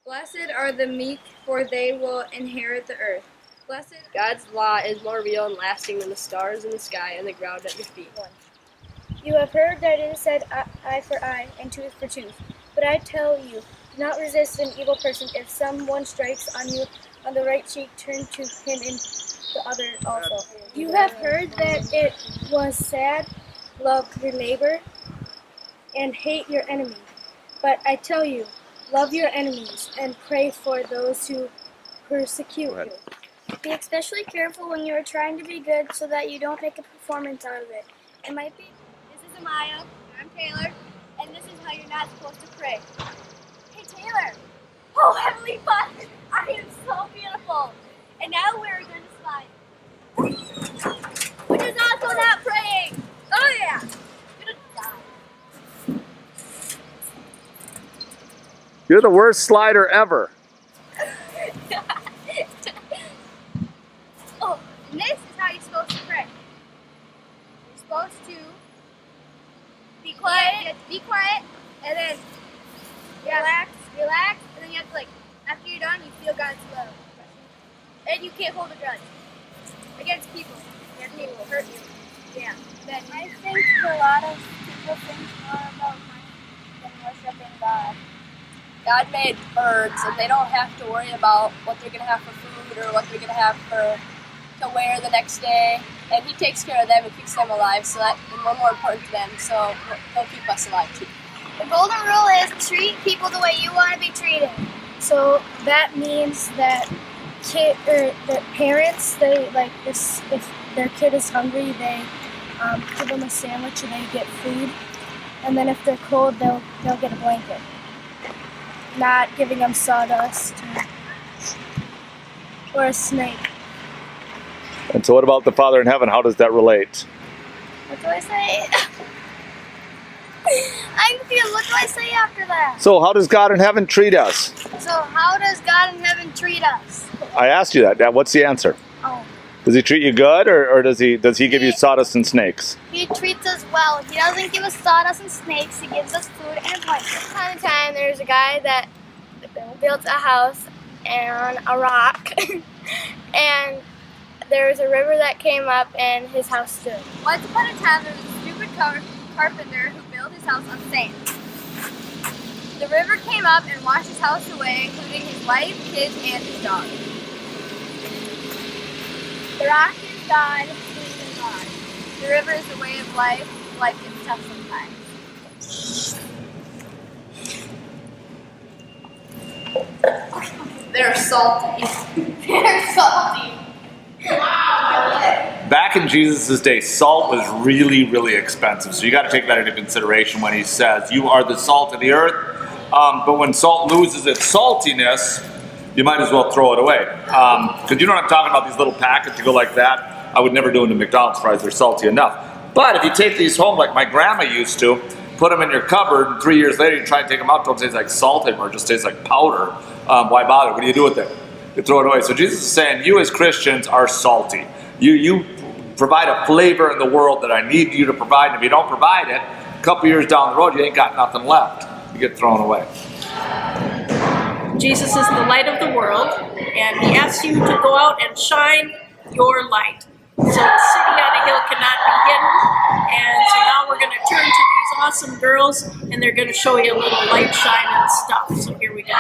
Blessed are the meek, for they will inherit the earth. Blessed. God's law is more real and lasting than the stars in the sky and the ground at your feet. You have heard that it is said, eye for eye and tooth for tooth. But I tell you, do not resist an evil person. If someone strikes on you on the right cheek, turn to him in the other also. You have heard that it was said, love your neighbor and hate your enemy. But I tell you, love your enemies and pray for those who persecute you. Be especially careful when you are trying to be good so that you don't make a performance out of it. It might be. This is Amaya. I'm Taylor. And this is how you're not supposed to pray. Hey, Taylor. Oh, Heavenly Father, I am so beautiful. And now we're going to slide. Which is also not praying. Oh, yeah. You're going to die. You're the worst slider ever. Oh, and this is how you're supposed to pray. You're supposed to be quiet, and then relax, and then you have to, like, after you're done, you feel God's love. And you can't hold a grudge against people. Their people hurt you. Yeah. I think a lot of people think more about money than worshiping God. God made birds, and they don't have to worry about what they're going to have for food or what they're going to have to wear the next day. And He takes care of them and keeps them alive, so that we're more important to them, so He'll keep us alive too. The golden rule is treat people the way you want to be treated. So that means that the parents, they like this. If their kid is hungry, they give them a sandwich and they get food. And then if they're cold, they'll get a blanket. Not giving them sawdust or a snake. And so what about the Father in heaven? How does that relate? What do I say? I'm confused. What do I say after that? So how does God in heaven treat us? So how does God in heaven treat us? I asked you that. What's the answer? Oh. Does He treat you good, or does He give you sawdust and snakes? He treats us well. He doesn't give us sawdust and snakes. He gives us food and a blanket. Time to time, there's a guy that built a house on a rock, and there was a river that came up, and his house stood. Once upon a time, there was a stupid carpenter who built his house on sand. The river came up and washed his house away, including his wife, kids, and his dog. The rock is God, who is God. The river is the way of life. Life gets tough sometimes. They're salty. They're salty. Wow. Back in Jesus' day, salt was really, really expensive. So you got to take that into consideration when He says, you are the salt of the earth. But when salt loses its saltiness, you might as well throw it away. Because you know what I'm talking about, these little packets that go like that? I would never do them to McDonald's fries, they're salty enough. But if you take these home like my grandma used to, put them in your cupboard, and 3 years later you try to take them out, don't taste like salt anymore, it just tastes like powder. Why bother? What do you do with it? You throw it away. So Jesus is saying, you as Christians are salty. You provide a flavor in the world that I need you to provide, and if you don't provide it, a couple years down the road, you ain't got nothing left. You get thrown away. Jesus is the light of the world, and He asks you to go out and shine your light. So the city on a hill cannot be hidden, and so now we're going to turn to these awesome girls, and they're going to show you a little light, shine, and stuff. So here we go.